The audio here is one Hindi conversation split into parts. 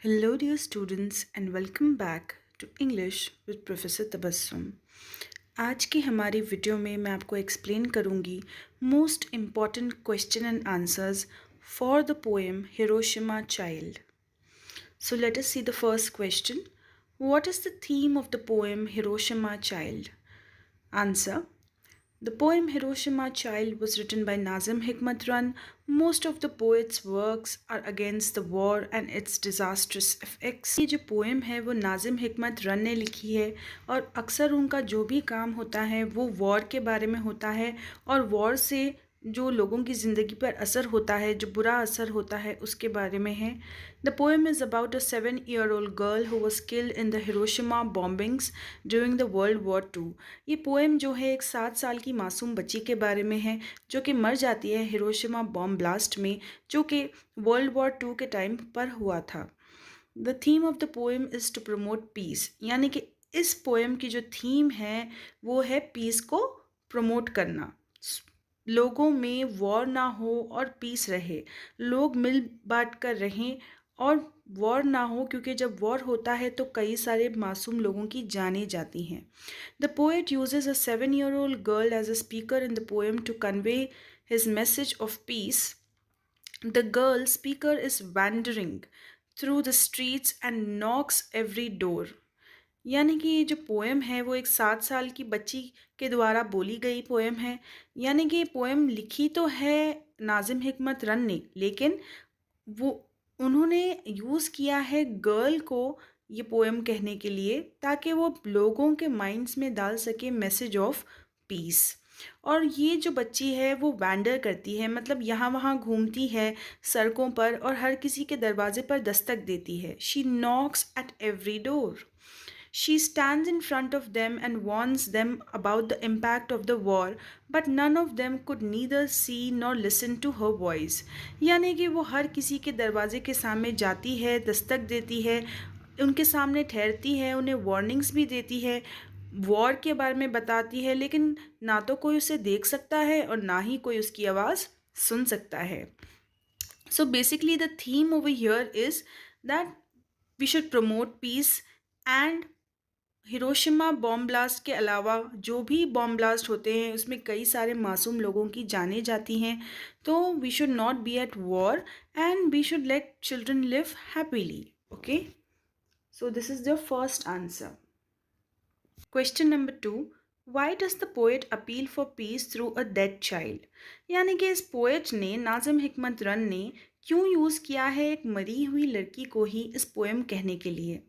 Hello, dear students, and welcome back to English with Professor Tabassum. आज की हमारी वीडियो में मैं आपको एक्सप्लेन करूंगी most important question and answers for the poem Hiroshima child. So let us see the first question. What is the theme of the poem Hiroshima Child? Answer. The poem Hiroshima Child was written by Nazim Hikmat Run. Most of the poet's works are against the war and its disastrous effects. ये जो पोएम है वो नाजिम हिकमत रन ने लिखी है और अक्सर उनका जो भी काम होता है वो वॉर के बारे में होता है और वॉर से जो लोगों की ज़िंदगी पर असर होता है, जो बुरा असर होता है, उसके बारे में है. The poem is about a 7-year-old girl who was killed in the Hiroshima bombings during the world war 2. ये पोएम जो है एक 7 साल की मासूम बच्ची के बारे में है जो कि मर जाती है हिरोशिमा बॉम्ब ब्लास्ट में, जो कि वर्ल्ड वॉर 2 के टाइम पर हुआ था. The theme of the poem is to promote peace, यानी कि इस पोएम की जो थीम है वो है पीस को प्रमोट करना. लोगों में वॉर ना हो और पीस रहे, लोग मिल बांट कर रहें और वॉर ना हो, क्योंकि जब वॉर होता है तो कई सारे मासूम लोगों की जानें जाती हैं. The poet uses a 7-year-old girl as a speaker in the poem to convey his message of peace. The girl speaker is wandering through the streets and knocks every door. यानी कि ये जो पोएम है वो एक 7 साल की बच्ची के द्वारा बोली गई पोएम है. यानी कि ये पोएम लिखी तो है नाजिम हिकमत रन ने, लेकिन वो उन्होंने यूज़ किया है गर्ल को ये पोएम कहने के लिए, ताकि वो लोगों के माइंड्स में डाल सके मैसेज ऑफ पीस. और ये जो बच्ची है वो वैंडर करती है, मतलब यहाँ वहाँ घूमती है सड़कों पर और हर किसी के दरवाजे पर दस्तक देती है. She Knox at every door. She stands in front of them and warns them about the impact of the war, but none of them could neither see nor listen to her voice. यानी कि वो हर किसी के दरवाजे के सामने जाती है, दस्तक देती है, उनके सामने ठहरती है, उन्हें वार्निंग्स भी देती है, वॉर के बारे में बताती है, लेकिन ना तो कोई उसे देख सकता है और ना ही कोई उसकी आवाज़ सुन सकता है. So basically the theme over here is that we should promote peace. And Hiroshima bomb blast के अलावा जो भी बॉम्ब ब्लास्ट होते हैं उसमें कई सारे मासूम लोगों की जानें जाती हैं. तो we should not be at war and we should let children live happily. Okay, so this is the first answer. Question number 2. Why does the poet appeal for peace through a dead child. यानी कि इस पोएट ने, नाजिम हिकमत रन ने, क्यों यूज़ किया है एक मरी हुई लड़की को ही इस पोएम कहने के लिए.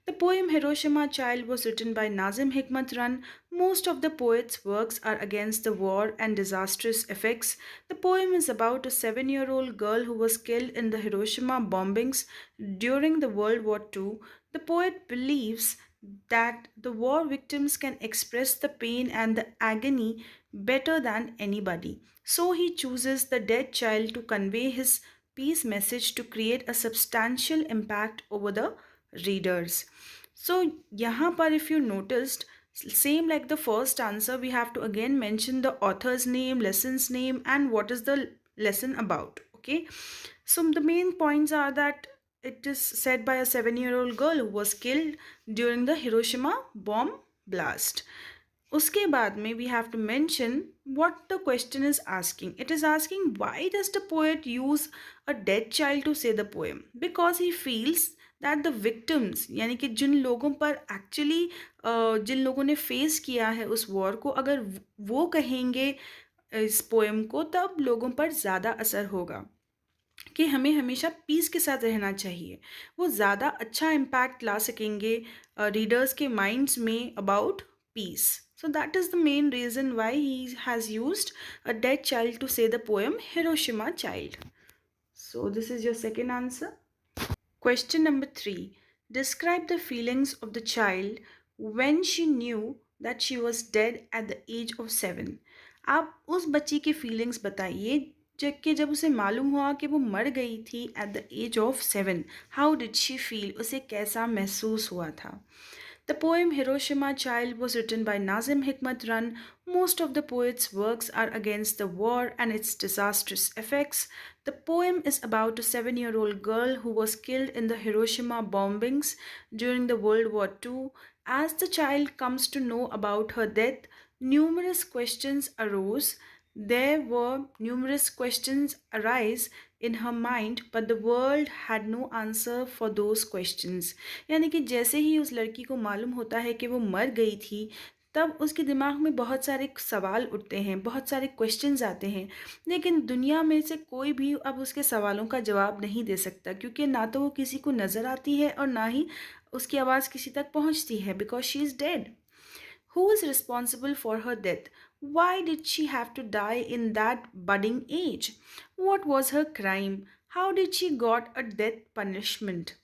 The poem Hiroshima Child was written by Nazim Hikmat Run. Most of the poet's works are against the war and disastrous effects. The poem is about a 7-year-old girl who was killed in the Hiroshima bombings during the World War II. The poet believes that the war victims can express the pain and the agony better than anybody. So he chooses the dead child to convey his peace message to create a substantial impact over the readers. So यहाँ पर if you noticed, same like the first answer, we have to again mention the author's name, lesson's name, and what is the lesson about. Okay, so the main points are that it is said by a 7-year-old girl who was killed during the Hiroshima bomb blast. उसके बाद में we have to mention what the question is asking. It is asking why does the poet use a dead child to say the poem. Because he feels that the victims, यानी कि जिन लोगों पर एक्चुअली जिन लोगों ने फेस किया है उस वॉर को, अगर वो कहेंगे इस पोएम को, तब लोगों पर ज़्यादा असर होगा कि हमें हमेशा पीस के साथ रहना चाहिए. वो ज़्यादा अच्छा इम्पैक्ट ला सकेंगे रीडर्स के माइंड्स में about piece. So that is the main reason why he has used a dead child to say the poem Hiroshima Child. So this is your second answer. Question number 3. Describe the feelings of the child when she knew that she was dead at the age of 7. आप उस बच्ची की फीलिंग्स बताइए जब उसे मालूम हुआ कि वो मर गई थी at the age of 7. How did she feel? उसे कैसा महसूस हुआ था. The poem Hiroshima Child was written by Nazim Hikmat Run. Most of the poet's works are against the war and its disastrous effects. The poem is about a 7-year-old girl who was killed in the Hiroshima bombings during the World War II. As the child comes to know about her death, numerous questions arose. There were numerous questions arise in her mind, but the world had no answer for those questions. यानी कि जैसे ही उस लड़की को मालूम होता है कि वो मर गई थी, तब उसके दिमाग में बहुत सारे सवाल उठते हैं, बहुत सारे क्वेश्चंस आते हैं, लेकिन दुनिया में से कोई भी अब उसके सवालों का जवाब नहीं दे सकता, क्योंकि ना तो वो किसी को नज़र आती है और ना ही उसकी आवाज़ किसी तक पहुंचती है, because she is dead. Who is responsible for her death? Why did she have to die in that budding age? What was her crime? How did she got a death punishment?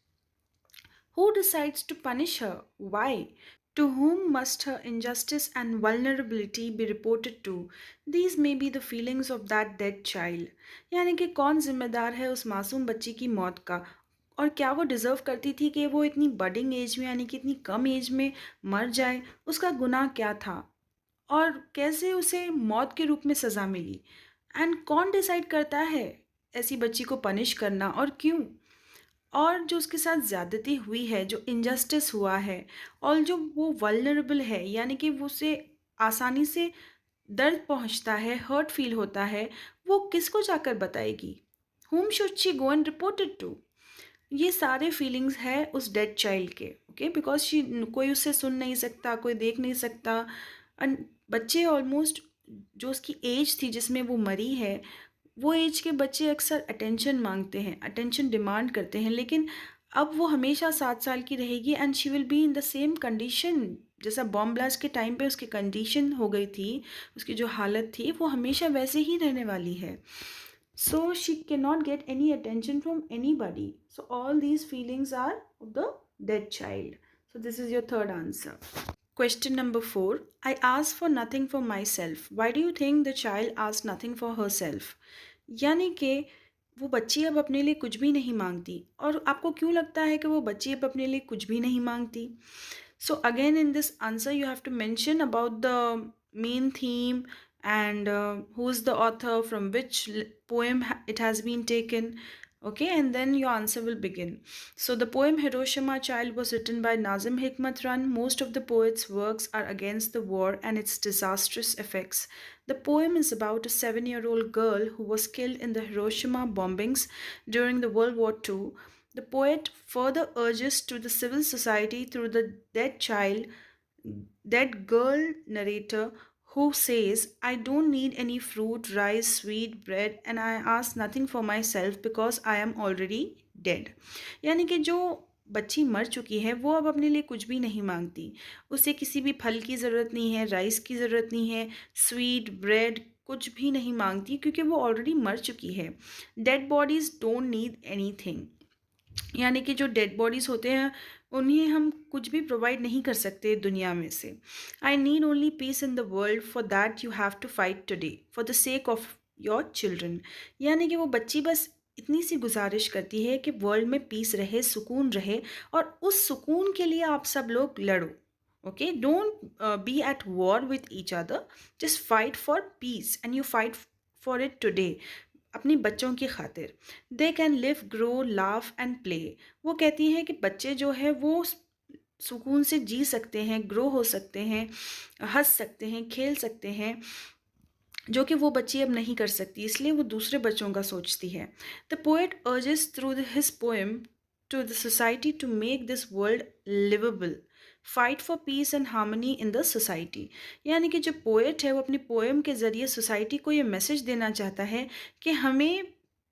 Who decides to punish her? Why? To whom must her injustice and vulnerability be reported to? These may be the feelings of that dead child. यानी कि कौन जिम्मेदार है उस मासूम बच्ची की मौत का, और क्या वो डिज़र्व करती थी कि वो इतनी बडिंग एज में, यानी कि इतनी कम एज में मर जाए? उसका गुनाह क्या था और कैसे उसे मौत के रूप में सज़ा मिली? एंड कौन डिसाइड करता है ऐसी बच्ची को पनिश करना और क्यों? और जो उसके साथ ज़्यादती हुई है, जो इनजस्टिस हुआ है, और जो वो वल्नरेबल है, यानी कि वो उसे आसानी से दर्द पहुंचता है, हर्ट फील होता है, वो किसको जाकर बताएगी? whom should she go and report it to? ये सारे फीलिंग्स है उस डेड चाइल्ड के, ओके, बिकॉज शी, कोई उससे सुन नहीं सकता, कोई देख नहीं सकता. एंड बच्चे ऑलमोस्ट, जो उसकी एज थी जिसमें वो मरी है, वो एज के बच्चे अक्सर अटेंशन मांगते हैं, अटेंशन डिमांड करते हैं, लेकिन अब वो हमेशा 7 साल की रहेगी and she will be in the same condition. जैसा बॉम्ब ब्लास्ट के टाइम पे उसकी कंडीशन हो गई थी, उसकी जो हालत थी, वो हमेशा वैसे ही रहने वाली है. So she cannot get any attention from anybody. So all these feelings are of the dead child. So this is your third answer. Question number 4. I asked for nothing for myself. Why do you think the child asked nothing for herself? यानी कि वो बच्ची अब अपने लिए कुछ भी नहीं मांगती, और आपको क्यों लगता है कि वो बच्ची अब अपने लिए कुछ भी नहीं मांगती? So again in this answer you have to mention about the main theme and who is the author, from which poem it has been taken. Okay, and then your answer will begin. So the poem Hiroshima Child was written by Nazim Hikmat Run. Most of the poet's works are against the war and its disastrous effects. The poem is about a 7-year-old girl who was killed in the Hiroshima bombings during the World War II. The poet further urges to the civil society through the dead girl narrator, who says, I don't need any fruit, rice, sweet bread, and I ask nothing for myself because I am already dead. यानी कि जो बच्ची मर चुकी है वो अब अपने लिए कुछ भी नहीं मांगती. उसे किसी भी फल की ज़रूरत नहीं है, राइस की ज़रूरत नहीं है, स्वीट ब्रेड कुछ भी नहीं मांगती, क्योंकि वो ऑलरेडी मर चुकी है. Dead bodies don't need any thing. यानी कि जो डेड बॉडीज़ होते हैं उन्हें हम कुछ भी प्रोवाइड नहीं कर सकते दुनिया में से. I need only peace in the world, for that you have to fight today for the sake of your children. यानी कि वो बच्ची बस इतनी सी गुजारिश करती है कि वर्ल्ड में पीस रहे, सुकून रहे, और उस सुकून के लिए आप सब लोग लड़ो. Okay, don't be at war with each other, just fight for peace and you fight for it today, अपनी बच्चों की खातिर. They can live, grow, laugh and play. वो कहती है कि बच्चे जो है वो सुकून से जी सकते हैं, ग्रो हो सकते हैं, हंस सकते हैं, खेल सकते हैं, जो कि वो बच्ची अब नहीं कर सकती, इसलिए वो दूसरे बच्चों का सोचती है. The poet urges through his poem to the society to make this world liveable, fight for peace and harmony in the society. यानी कि जो पोएट है वो अपनी पोएम के ज़रिए सोसाइटी को ये मैसेज देना चाहता है कि हमें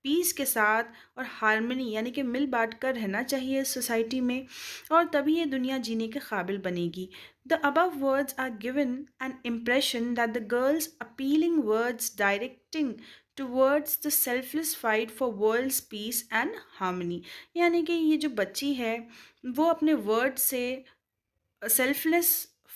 पीस के साथ और हार्मनी, यानी कि मिल बांट कर रहना चाहिए सोसाइटी में, और तभी ये दुनिया जीने के काबिल बनेगी. The above words are given an impression that the girl's appealing words directing towards the selfless fight for world's peace and harmony. यानी कि ये जो बच्ची है वो अपने वर्ड से सेल्फलेस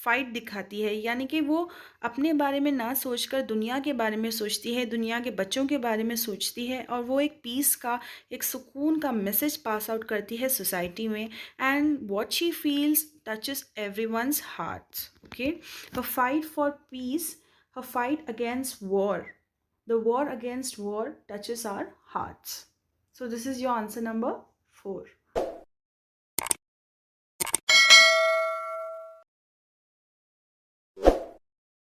फाइट दिखाती है, यानी कि वो अपने बारे में ना सोचकर दुनिया के बारे में सोचती है, दुनिया के बच्चों के बारे में सोचती है, और वो एक पीस का, एक सुकून का मैसेज पास आउट करती है सोसाइटी में. And what she feels touches everyone's hearts. Okay, her fight for peace, her fight against war, the war against war touches our hearts. So this is your answer number 4.